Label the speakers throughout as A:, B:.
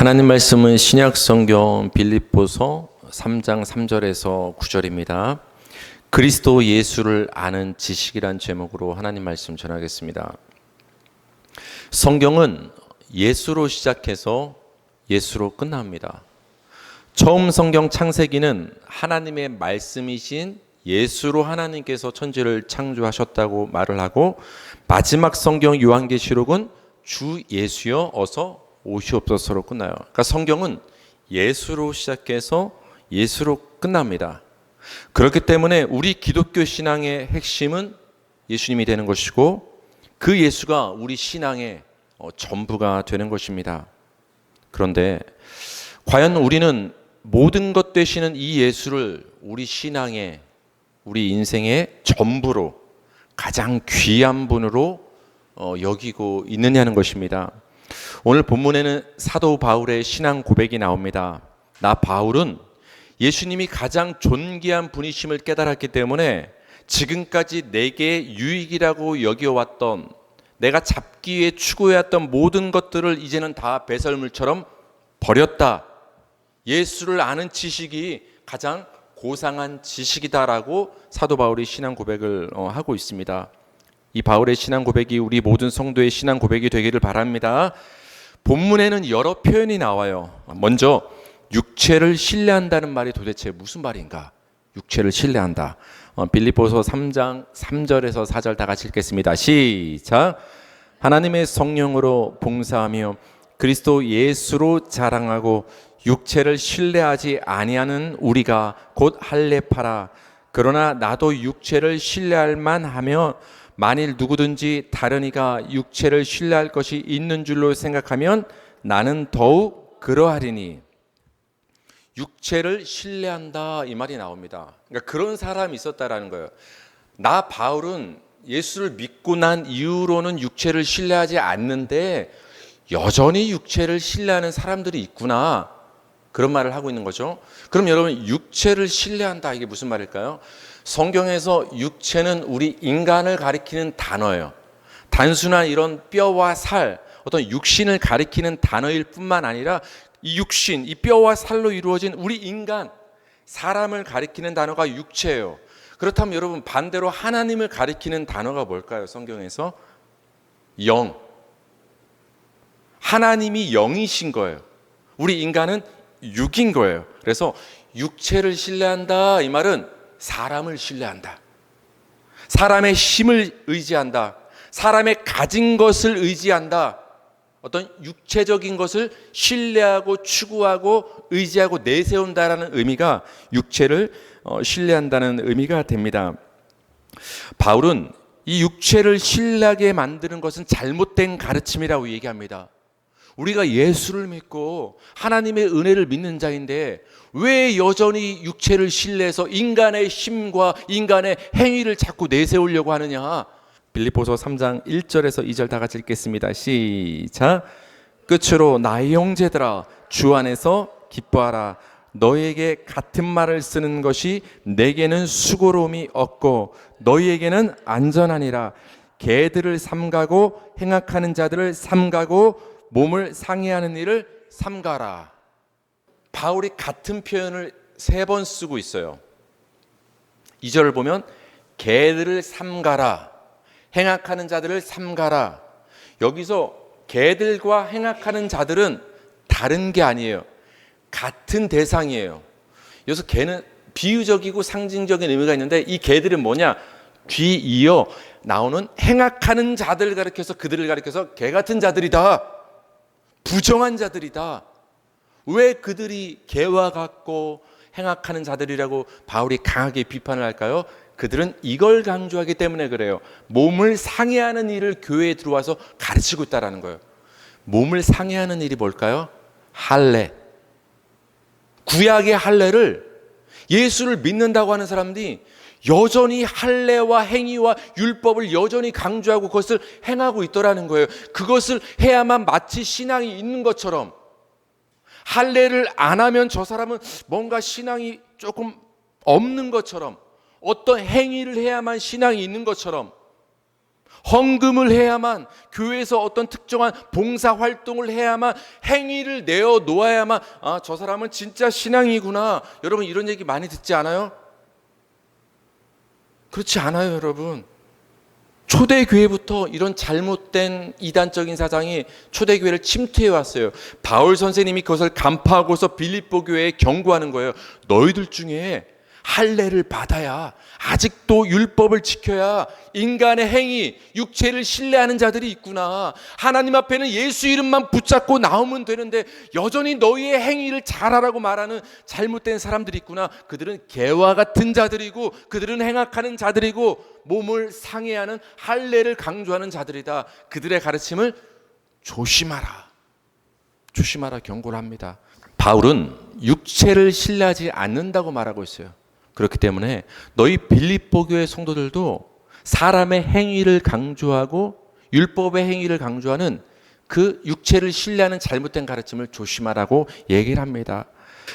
A: 하나님 말씀은 신약 성경 빌립보서 3장 3절에서 9절입니다. 그리스도 예수를 아는 지식이란 제목으로 하나님 말씀 전하겠습니다. 성경은 예수로 시작해서 예수로 끝납니다. 처음 성경 창세기는 하나님의 말씀이신 예수로 하나님께서 천지를 창조하셨다고 말을 하고, 마지막 성경 요한계시록은 주 예수여 어서 오시옵소서로 끝나요. 그러니까 성경은 예수로 시작해서 예수로 끝납니다. 그렇기 때문에 우리 기독교 신앙의 핵심은 예수님이 되는 것이고, 그 예수가 우리 신앙의 전부가 되는 것입니다. 그런데 과연 우리는 모든 것 되시는 이 예수를 우리 신앙의, 우리 인생의 전부로, 가장 귀한 분으로 여기고 있느냐는 것입니다. 오늘 본문에는 사도 바울의 신앙 고백이 나옵니다. 나 바울은 예수님이 가장 존귀한 분이심을 깨달았기 때문에 지금까지 내게 유익이라고 여겨왔던, 내가 잡기 위해 추구해왔던 모든 것들을 이제는 다 배설물처럼 버렸다. 예수를 아는 지식이 가장 고상한 지식이다라고 사도 바울이 신앙 고백을 하고 있습니다. 이 바울의 신앙 고백이 우리 모든 성도의 신앙 고백이 되기를 바랍니다. 본문에는 여러 표현이 나와요. 먼저 육체를 신뢰한다는 말이 도대체 무슨 말인가? 육체를 신뢰한다. 빌립보서 3장 3절에서 4절 다 같이 읽겠습니다. 시작. 하나님의 성령으로 봉사하며 그리스도 예수로 자랑하고 육체를 신뢰하지 아니하는 우리가 곧 할례파라. 그러나 나도 육체를 신뢰할 만하며 만일 누구든지 다른 이가 육체를 신뢰할 것이 있는 줄로 생각하면 나는 더욱 그러하리니. 육체를 신뢰한다, 이 말이 나옵니다. 그러니까 그런 사람이 있었다라는 거예요. 나 바울은 예수를 믿고 난 이후로는 육체를 신뢰하지 않는데 여전히 육체를 신뢰하는 사람들이 있구나, 그런 말을 하고 있는 거죠. 그럼 여러분, 육체를 신뢰한다, 이게 무슨 말일까요? 성경에서 육체는 우리 인간을 가리키는 단어예요. 단순한 이런 뼈와 살, 어떤 육신을 가리키는 단어일 뿐만 아니라 이 육신, 이 뼈와 살로 이루어진 우리 인간, 사람을 가리키는 단어가 육체예요. 그렇다면 여러분, 반대로 하나님을 가리키는 단어가 뭘까요? 성경에서 영. 하나님이 영이신 거예요. 우리 인간은 육인 거예요. 그래서 육체를 신뢰한다, 이 말은 사람을 신뢰한다. 사람의 힘을 의지한다. 사람의 가진 것을 의지한다. 어떤 육체적인 것을 신뢰하고 추구하고 의지하고 내세운다라는 의미가 육체를 신뢰한다는 의미가 됩니다. 바울은 이 육체를 신뢰하게 만드는 것은 잘못된 가르침이라고 얘기합니다. 우리가 예수를 믿고 하나님의 은혜를 믿는 자인데 왜 여전히 육체를 신뢰해서 인간의 힘과 인간의 행위를 자꾸 내세우려고 하느냐? 빌립보서 3장 1절에서 2절 다 같이 읽겠습니다. 시작. 끝으로 나의 형제들아, 주 안에서 기뻐하라. 너희에게 같은 말을 쓰는 것이 내게는 수고로움이 없고 너희에게는 안전하니라. 개들을 삼가고 행악하는 자들을 삼가고 몸을 상해하는 일을 삼가라. 바울이 같은 표현을 3번 쓰고 있어요. 2절을 보면 개들을 삼가라, 행악하는 자들을 삼가라. 여기서 개들과 행악하는 자들은 다른 게 아니에요. 같은 대상이에요. 여기서 개는 비유적이고 상징적인 의미가 있는데, 이 개들은 뭐냐? 뒤이어 나오는 행악하는 자들을 가리켜서, 그들을 가리켜서 개 같은 자들이다, 부정한 자들이다. 왜 그들이 개와 같고 행악하는 자들이라고 바울이 강하게 비판을 할까요? 그들은 이걸 강조하기 때문에 그래요. 몸을 상해하는 일을 교회에 들어와서 가르치고 있다는 거예요. 몸을 상해하는 일이 뭘까요? 할례. 구약의 할례를, 예수를 믿는다고 하는 사람들이 여전히 할례와 행위와 율법을 여전히 강조하고 그것을 행하고 있더라는 거예요. 그것을 해야만 마치 신앙이 있는 것처럼, 할례를 안 하면 저 사람은 뭔가 신앙이 조금 없는 것처럼, 어떤 행위를 해야만 신앙이 있는 것처럼, 헌금을 해야만, 교회에서 어떤 특정한 봉사 활동을 해야만, 행위를 내어 놓아야만, 아, 저 사람은 진짜 신앙이구나. 여러분 이런 얘기 많이 듣지 않아요? 그렇지 않아요, 여러분. 초대교회부터 이런 잘못된 이단적인 사상이 초대교회를 침투해 왔어요. 바울 선생님이 그것을 간파하고서 빌립보 교회에 경고하는 거예요. 너희들 중에 할례를 받아야, 아직도 율법을 지켜야 인간의 행위, 육체를 신뢰하는 자들이 있구나. 하나님 앞에는 예수 이름만 붙잡고 나오면 되는데 여전히 너희의 행위를 잘하라고 말하는 잘못된 사람들이 있구나. 그들은 개와 같은 자들이고, 그들은 행악하는 자들이고, 몸을 상해하는 할례를 강조하는 자들이다. 그들의 가르침을 조심하라, 조심하라 경고를 합니다. 바울은 육체를 신뢰하지 않는다고 말하고 있어요. 그렇기 때문에 너희 빌립보 교회 성도들도 사람의 행위를 강조하고 율법의 행위를 강조하는 그 육체를 신뢰하는 잘못된 가르침을 조심하라고 얘기를 합니다.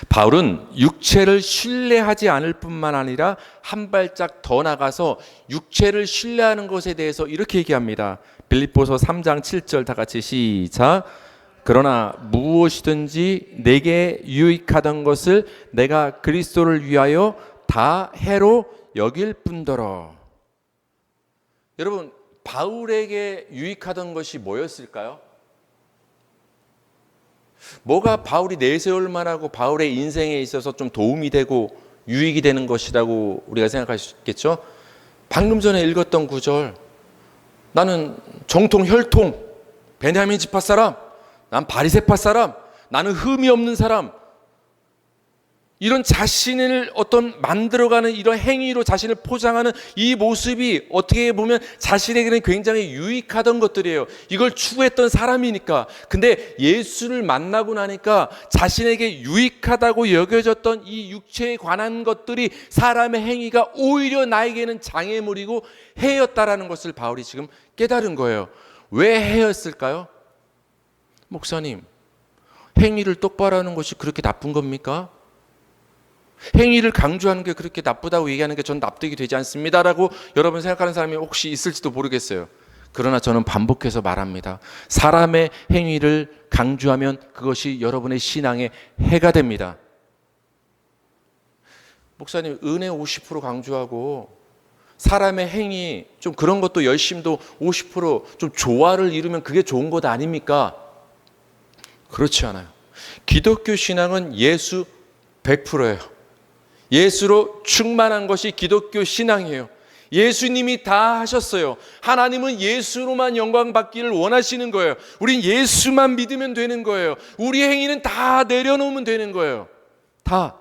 A: 바울은 육체를 신뢰하지 않을 뿐만 아니라 한 발짝 더 나가서 육체를 신뢰하는 것에 대해서 이렇게 얘기합니다. 빌립보서 3장 7절 다 같이 시작. 그러나 무엇이든지 내게 유익하던 것을 내가 그리스도를 위하여 다 해로 여길 뿐더러. 여러분, 바울에게 유익하던 것이 뭐였을까요? 뭐가 바울이 내세울 만하고 바울의 인생에 있어서 좀 도움이 되고 유익이 되는 것이라고 우리가 생각할 수 있겠죠? 방금 전에 읽었던 구절, 나는 정통 혈통 베냐민 지파 사람, 난 바리새파 사람, 나는 흠이 없는 사람, 이런 자신을 어떤 만들어가는 이런 행위로 자신을 포장하는 이 모습이 어떻게 보면 자신에게는 굉장히 유익하던 것들이에요. 이걸 추구했던 사람이니까. 근데 예수를 만나고 나니까 자신에게 유익하다고 여겨졌던 이 육체에 관한 것들이, 사람의 행위가 오히려 나에게는 장애물이고 해였다라는 것을 바울이 지금 깨달은 거예요. 왜 해였을까요? 목사님, 행위를 똑바로 하는 것이 그렇게 나쁜 겁니까? 행위를 강조하는 게 그렇게 나쁘다고 얘기하는 게 전 납득이 되지 않습니다라고 여러분 생각하는 사람이 혹시 있을지도 모르겠어요. 그러나 저는 반복해서 말합니다. 사람의 행위를 강조하면 그것이 여러분의 신앙에 해가 됩니다. 목사님, 은혜 50% 강조하고 사람의 행위 좀 그런 것도 열심도 50% 좀 조화를 이루면 그게 좋은 것 아닙니까? 그렇지 않아요. 기독교 신앙은 예수 100%예요. 예수로 충만한 것이 기독교 신앙이에요. 예수님이 다 하셨어요. 하나님은 예수로만 영광 받기를 원하시는 거예요. 우린 예수만 믿으면 되는 거예요. 우리 행위는 다 내려놓으면 되는 거예요. 다.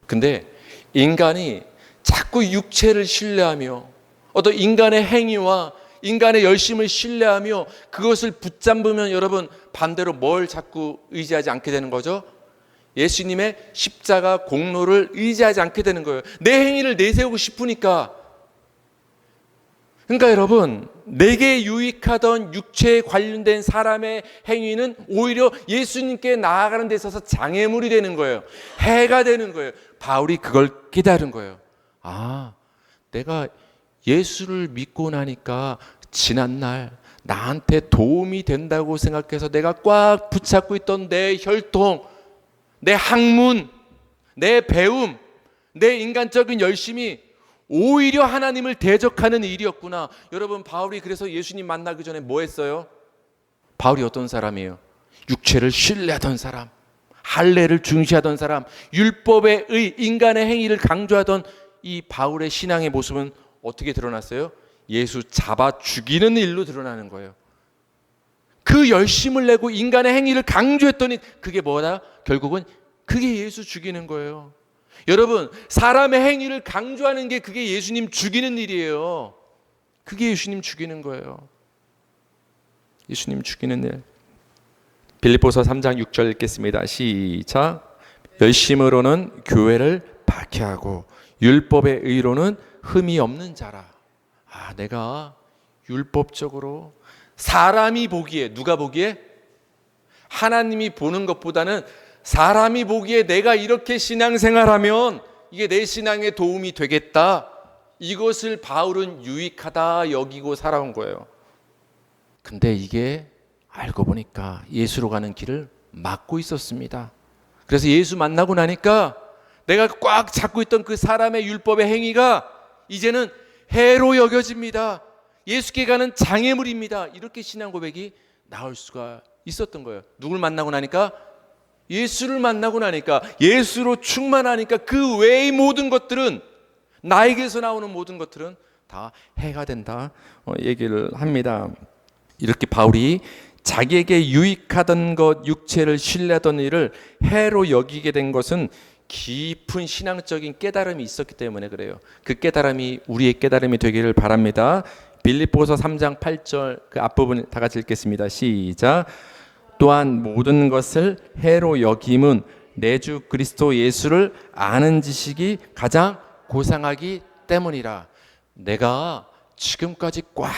A: 근데 인간이 자꾸 육체를 신뢰하며 어떤 인간의 행위와 인간의 열심을 신뢰하며 그것을 붙잡으면 여러분 반대로 뭘 자꾸 의지하지 않게 되는 거죠? 예수님의 십자가 공로를 의지하지 않게 되는 거예요. 내 행위를 내세우고 싶으니까. 그러니까 여러분, 내게 유익하던 육체에 관련된 사람의 행위는 오히려 예수님께 나아가는 데 있어서 장애물이 되는 거예요. 해가 되는 거예요. 바울이 그걸 깨달은 거예요. 아, 내가 예수를 믿고 나니까 지난날 나한테 도움이 된다고 생각해서 내가 꽉 붙잡고 있던 내 혈통, 내 학문, 내 배움, 내 인간적인 열심이 오히려 하나님을 대적하는 일이었구나. 여러분, 바울이 그래서 예수님 만나기 전에 뭐 했어요? 바울이 어떤 사람이에요? 육체를 신뢰하던 사람, 할례를 중시하던 사람, 율법의 의, 인간의 행위를 강조하던 이 바울의 신앙의 모습은 어떻게 드러났어요? 예수 잡아 죽이는 일로 드러나는 거예요. 그 열심을 내고 인간의 행위를 강조했더니 그게 뭐다? 결국은 그게 예수 죽이는 거예요. 여러분, 사람의 행위를 강조하는 게 그게 예수님 죽이는 일이에요. 그게 예수님 죽이는 거예요. 예수님 죽이는 일. 빌립보서 3장 6절 읽겠습니다. 시작. 열심으로는 교회를 박해하고 율법의 의로는 흠이 없는 자라. 아, 내가 율법적으로 사람이 보기에, 누가 보기에? 하나님이 보는 것보다는 사람이 보기에 내가 이렇게 신앙생활하면 이게 내 신앙에 도움이 되겠다. 이것을 바울은 유익하다 여기고 살아온 거예요. 근데 이게 알고 보니까 예수로 가는 길을 막고 있었습니다. 그래서 예수 만나고 나니까 내가 꽉 잡고 있던 그 사람의 율법의 행위가 이제는 해로 여겨집니다. 예수께 가는 장애물입니다. 이렇게 신앙 고백이 나올 수가 있었던 거예요. 누굴 만나고 나니까? 예수를 만나고 나니까, 예수로 충만하니까 그 외의 모든 것들은, 나에게서 나오는 모든 것들은 다 해가 된다 얘기를 합니다. 이렇게 바울이 자기에게 유익하던 것, 육체를 신뢰하던 일을 해로 여기게 된 것은 깊은 신앙적인 깨달음이 있었기 때문에 그래요. 그 깨달음이 우리의 깨달음이 되기를 바랍니다. 빌립보서 3장 8절 그 앞부분 다 같이 읽겠습니다. 시작. 또한 모든 것을 해로 여김은 내 주 그리스도 예수를 아는 지식이 가장 고상하기 때문이라. 내가 지금까지 꽉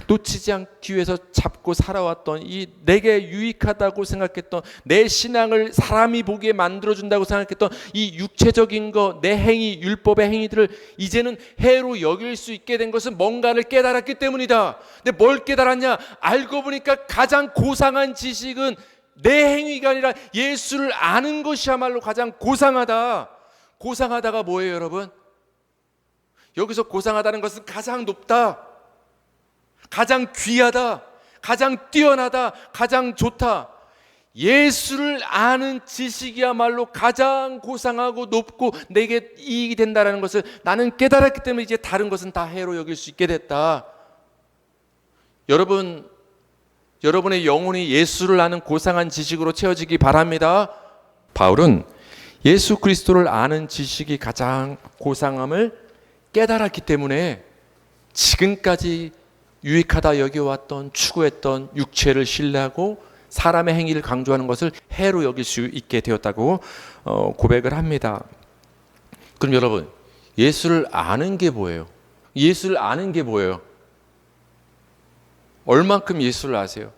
A: 놓치지 않기 위해서 잡고 살아왔던 이 내게 유익하다고 생각했던 내 신앙을 사람이 보기에 만들어준다고 생각했던 이 육체적인 거, 내 행위, 율법의 행위들을 이제는 해로 여길 수 있게 된 것은 뭔가를 깨달았기 때문이다. 근데 뭘 깨달았냐? 알고 보니까 가장 고상한 지식은 내 행위가 아니라 예수를 아는 것이야말로 가장 고상하다. 고상하다가 뭐예요, 여러분? 여기서 고상하다는 것은 가장 높다, 가장 귀하다, 가장 뛰어나다, 가장 좋다. 예수를 아는 지식이야말로 가장 고상하고 높고 내게 이익이 된다는 것을 나는 깨달았기 때문에 이제 다른 것은 다 해로 여길 수 있게 됐다. 여러분의 영혼이 예수를 아는 고상한 지식으로 채워지기 바랍니다. 바울은 예수 그리스도를 아는 지식이 가장 고상함을 깨달았기 때문에 지금까지 유익하다 여겨왔던, 추구했던 육체를 신뢰하고 사람의 행위를 강조하는 것을 해로 여길 수 있게 되었다고 고백을 합니다. 그럼 여러분, 예수를 아는 게 뭐예요? 예수를 아는 게 뭐예요? 얼만큼 예수를 아세요?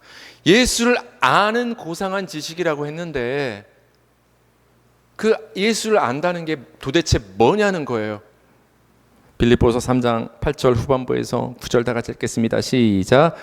A: 예수를 아는 고상한 지식이라고 했는데 그 예수를 안다는 게 도대체 뭐냐는 거예요. 빌립보서 3장 8절 후반부에서 9절 다 같이 읽겠습니다. 시작.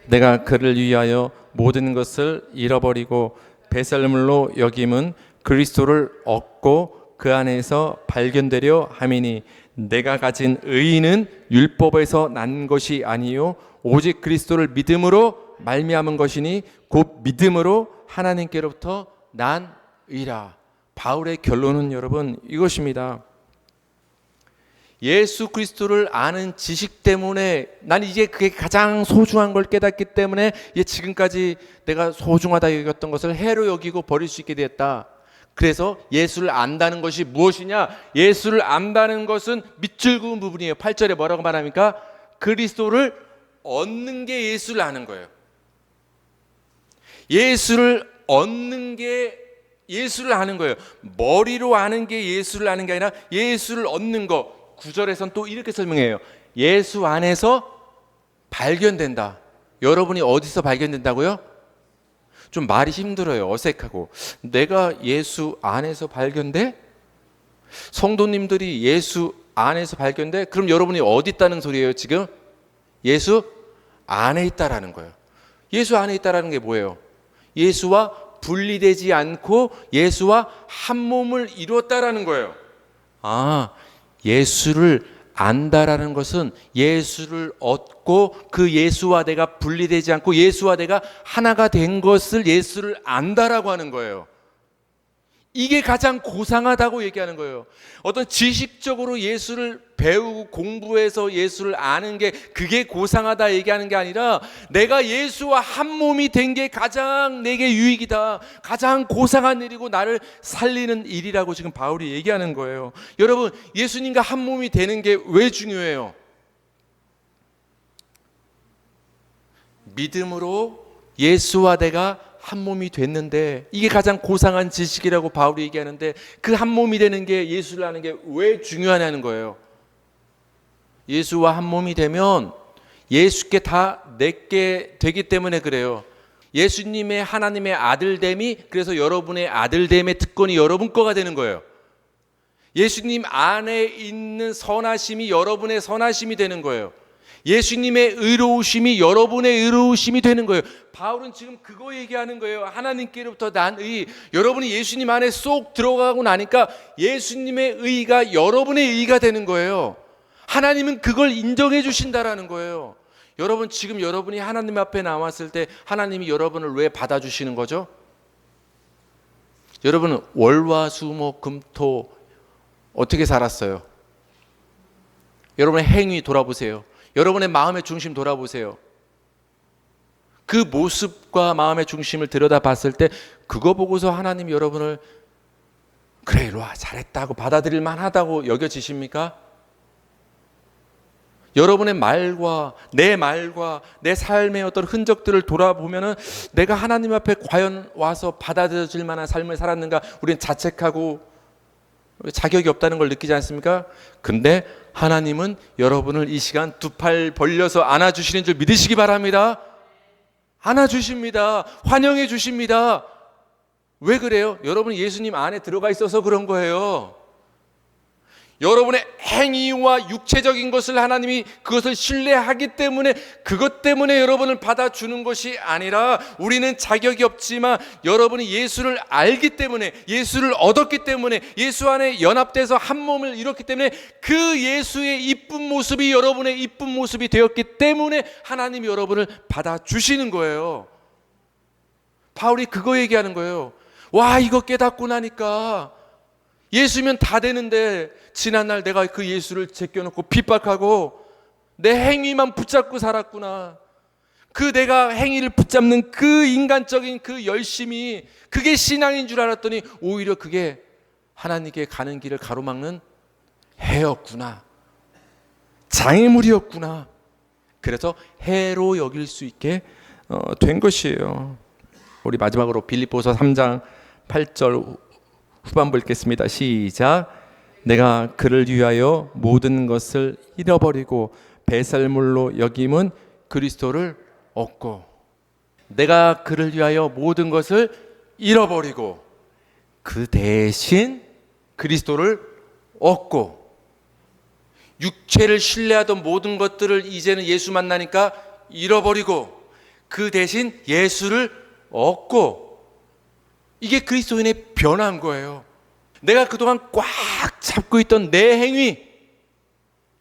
A: 내가 그를 위하여 모든 것을 잃어버리고 배설물로 여김은 그리스도를 얻고 그 안에서 발견되려 함이니 내가 가진 의는 율법에서 난 것이 아니요 오직 그리스도를 믿음으로 말미암은 것이니 곧 믿음으로 하나님께로부터 난 의라. 바울의 결론은 여러분 이것입니다. 예수 그리스도를 아는 지식 때문에 난 이제 그게 가장 소중한 걸 깨닫기 때문에 지금까지 내가 소중하다 여겼던 것을 해로 여기고 버릴 수 있게 되었다. 그래서 예수를 안다는 것이 무엇이냐? 예수를 안다는 것은 밑줄 그은 부분이에요. 8절에 뭐라고 말합니까? 그리스도를 얻는 게 예수를 아는 거예요. 예수를 얻는 게 예수를 아는 거예요. 머리로 아는 게 예수를 아는 게 아니라 예수를 얻는 거. 9절에서는 또 이렇게 설명해요. 예수 안에서 발견된다. 여러분이 어디서 발견된다고요? 좀 말이 힘들어요. 어색하고. 내가 예수 안에서 발견돼? 성도님들이 예수 안에서 발견돼? 그럼 여러분이 어디 있다는 소리예요 지금? 예수 안에 있다라는 거예요. 예수 안에 있다라는 게 뭐예요? 예수와 분리되지 않고 예수와 한 몸을 이루었다라는 거예요. 예수를 안다라는 것은 예수를 얻고 그 예수와 내가 분리되지 않고 예수와 내가 하나가 된 것을 예수를 안다라고 하는 거예요. 이게 가장 고상하다고 얘기하는 거예요. 어떤 지식적으로 예수를 배우고 공부해서 예수를 아는 게 그게 고상하다 얘기하는 게 아니라 내가 예수와 한 몸이 된 게 가장 내게 유익이다. 가장 고상한 일이고 나를 살리는 일이라고 지금 바울이 얘기하는 거예요. 여러분, 예수님과 한 몸이 되는 게 왜 중요해요? 믿음으로 예수와 내가 한 몸이 됐는데 이게 가장 고상한 지식이라고 바울이 얘기하는데 그 한 몸이 되는 게 예수를 아는 게 왜 중요하냐는 거예요. 예수와 한 몸이 되면 예수께 다 내게 되기 때문에 그래요. 예수님의 하나님의 아들됨이 그래서 여러분의 아들됨의 특권이 여러분 거가 되는 거예요. 예수님 안에 있는 선하심이 여러분의 선하심이 되는 거예요. 예수님의 의로우심이 여러분의 의로우심이 되는 거예요. 바울은 지금 그거 얘기하는 거예요. 하나님께로부터 난 의. 여러분이 예수님 안에 쏙 들어가고 나니까 예수님의 의가 여러분의 의가 되는 거예요. 하나님은 그걸 인정해 주신다라는 거예요. 여러분, 지금 여러분이 하나님 앞에 나왔을 때 하나님이 여러분을 왜 받아주시는 거죠? 여러분은 월화수목금토 어떻게 살았어요? 여러분의 행위 돌아보세요. 여러분의 마음의 중심 돌아보세요. 그 모습과 마음의 중심을 들여다봤을 때 그거 보고서 하나님이 여러분을 그래 이리 와 잘했다고 받아들일 만하다고 여겨지십니까? 여러분의 말과 내 삶의 어떤 흔적들을 돌아보면은 내가 하나님 앞에 과연 와서 받아들여질 만한 삶을 살았는가 우리는 자책하고 자격이 없다는 걸 느끼지 않습니까? 근데 하나님은 여러분을 이 시간 두 팔 벌려서 안아주시는 줄 믿으시기 바랍니다. 안아주십니다. 환영해 주십니다. 왜 그래요? 여러분이 예수님 안에 들어가 있어서 그런 거예요. 여러분의 행위와 육체적인 것을 하나님이 그것을 신뢰하기 때문에 그것 때문에 여러분을 받아주는 것이 아니라 우리는 자격이 없지만 여러분이 예수를 알기 때문에 예수를 얻었기 때문에 예수 안에 연합돼서 한 몸을 이뤘기 때문에 그 예수의 이쁜 모습이 여러분의 이쁜 모습이 되었기 때문에 하나님이 여러분을 받아주시는 거예요. 바울이 그거 얘기하는 거예요. 와, 이거 깨닫고 나니까 예수면 다 되는데 지난날 내가 그 예수를 제껴놓고 핍박하고 내 행위만 붙잡고 살았구나. 그 내가 행위를 붙잡는 그 인간적인 그 열심이 그게 신앙인 줄 알았더니 오히려 그게 하나님께 가는 길을 가로막는 해였구나. 장애물이었구나. 그래서 해로 여길 수 있게 된 것이에요. 우리 마지막으로 빌립보서 3장 8절 후반부 읽겠습니다. 시작. 내가 그를 위하여 모든 것을 잃어버리고 배설물로 여김은 그리스도를 얻고, 내가 그를 위하여 모든 것을 잃어버리고 그 대신 그리스도를 얻고, 육체를 신뢰하던 모든 것들을 이제는 예수 만나니까 잃어버리고 그 대신 예수를 얻고, 이게 그리스도인의 변화인 거예요. 내가 그동안 꽉 잡고 있던 내 행위,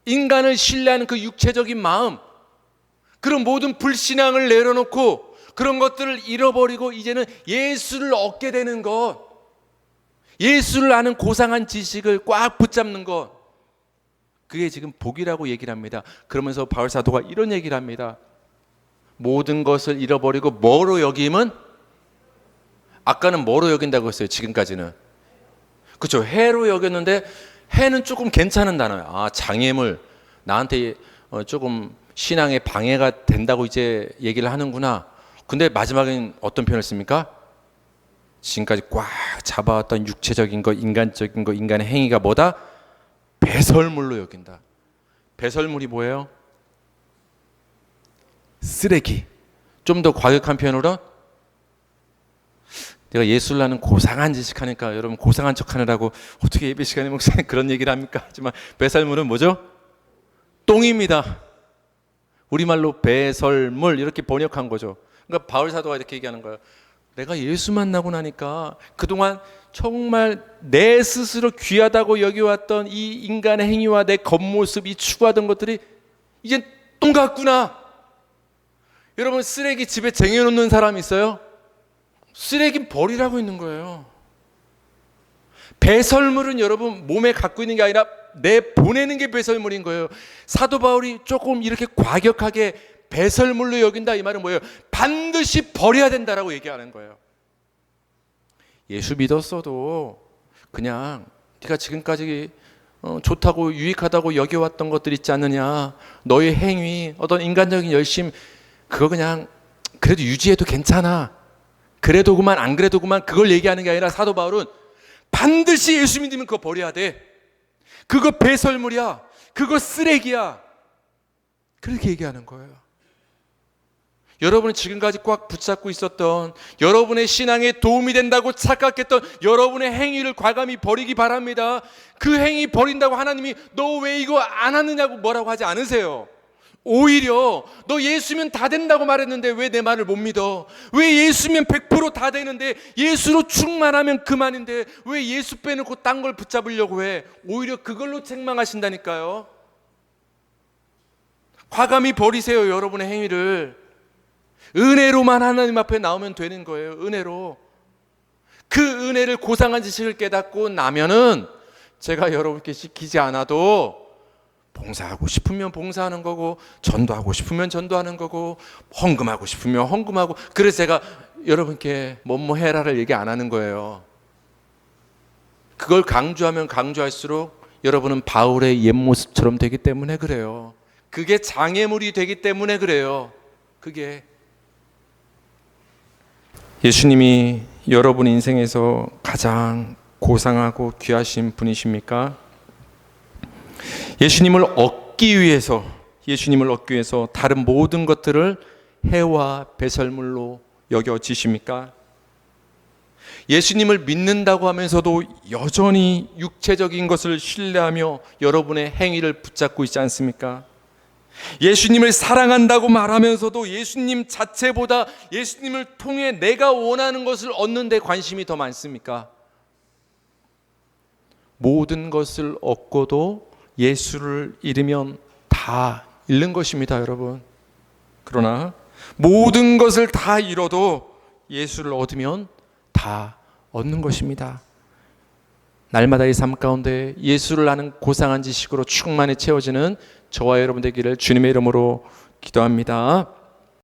A: 인간을 신뢰하는 그 육체적인 마음, 그런 모든 불신앙을 내려놓고 그런 것들을 잃어버리고 이제는 예수를 얻게 되는 것, 예수를 아는 고상한 지식을 꽉 붙잡는 것, 그게 지금 복이라고 얘기를 합니다. 그러면서 바울 사도가 이런 얘기를 합니다. 모든 것을 잃어버리고 뭐로 여김은, 아까는 뭐로 여긴다고 했어요? 지금까지는 그렇죠, 해로 여겼는데 해는 조금 괜찮은 단어예요. 아, 장애물, 나한테 조금 신앙에 방해가 된다고 이제 얘기를 하는구나. 근데 마지막엔 어떤 표현을 씁니까? 지금까지 꽉 잡아왔던 육체적인 것, 인간적인 것, 인간의 행위가 뭐다? 배설물로 여긴다. 배설물이 뭐예요? 쓰레기. 좀 더 과격한 표현으로, 내가 예수를 아는 고상한 지식하니까 여러분 고상한 척하느라고 어떻게 예배 시간에 목사님 그런 얘기를 합니까? 하지만 배설물은 뭐죠? 똥입니다. 우리말로 배설물 이렇게 번역한 거죠. 그러니까 바울 사도가 이렇게 얘기하는 거예요. 내가 예수 만나고 나니까 그동안 정말 내 스스로 귀하다고 여겨왔던 이 인간의 행위와 내 겉모습이 추구하던 것들이 이젠 똥 같구나. 여러분, 쓰레기 집에 쟁여놓는 사람 있어요? 쓰레기 버리라고 있는 거예요. 배설물은 여러분 몸에 갖고 있는 게 아니라 내보내는 게 배설물인 거예요. 사도 바울이 조금 이렇게 과격하게 배설물로 여긴다, 이 말은 뭐예요? 반드시 버려야 된다라고 얘기하는 거예요. 예수 믿었어도 그냥 네가 지금까지 좋다고 유익하다고 여겨왔던 것들 있지 않느냐, 너의 행위, 어떤 인간적인 열심, 그거 그냥 그래도 유지해도 괜찮아, 그래도 그만 안 그래도 그만, 그걸 얘기하는 게 아니라 사도 바울은 반드시 예수 믿으면 그거 버려야 돼. 그거 배설물이야. 그거 쓰레기야. 그렇게 얘기하는 거예요. 여러분이 지금까지 꽉 붙잡고 있었던, 여러분의 신앙에 도움이 된다고 착각했던 여러분의 행위를 과감히 버리기 바랍니다. 그 행위 버린다고 하나님이 너 왜 이거 안 하느냐고 뭐라고 하지 않으세요. 오히려 너 예수면 다 된다고 말했는데 왜 내 말을 못 믿어? 왜 예수면 100%다 되는데, 예수로 충만하면 그만인데 왜 예수 빼놓고 딴 걸 붙잡으려고 해? 오히려 그걸로 책망하신다니까요. 과감히 버리세요, 여러분의 행위를. 은혜로만 하나님 앞에 나오면 되는 거예요. 은혜로. 그 은혜를 고상한 지식을 깨닫고 나면은 제가 여러분께 시키지 않아도 봉사하고 싶으면 봉사하는 거고, 전도하고 싶으면 전도하는 거고, 헌금하고 싶으면 헌금하고. 그래서 제가 여러분께 뭐뭐 해라를 얘기 안 하는 거예요. 그걸 강조하면 강조할수록 여러분은 바울의 옛 모습처럼 되기 때문에 그래요. 그게 장애물이 되기 때문에 그래요. 그게 예수님이 여러분 인생에서 가장 고상하고 귀하신 분이십니까? 예수님을 얻기 위해서 다른 모든 것들을 해와 배설물로 여겨지십니까? 예수님을 믿는다고 하면서도 여전히 육체적인 것을 신뢰하며 여러분의 행위를 붙잡고 있지 않습니까? 예수님을 사랑한다고 말하면서도 예수님 자체보다 예수님을 통해 내가 원하는 것을 얻는 데 관심이 더 많습니까? 모든 것을 얻고도 예수를 잃으면 다 잃는 것입니다, 여러분. 그러나 모든 것을 다 잃어도 예수를 얻으면 다 얻는 것입니다. 날마다의 삶 가운데 예수를 아는 고상한 지식으로 충만히 채워지는 저와 여러분 되기를 주님의 이름으로 기도합니다.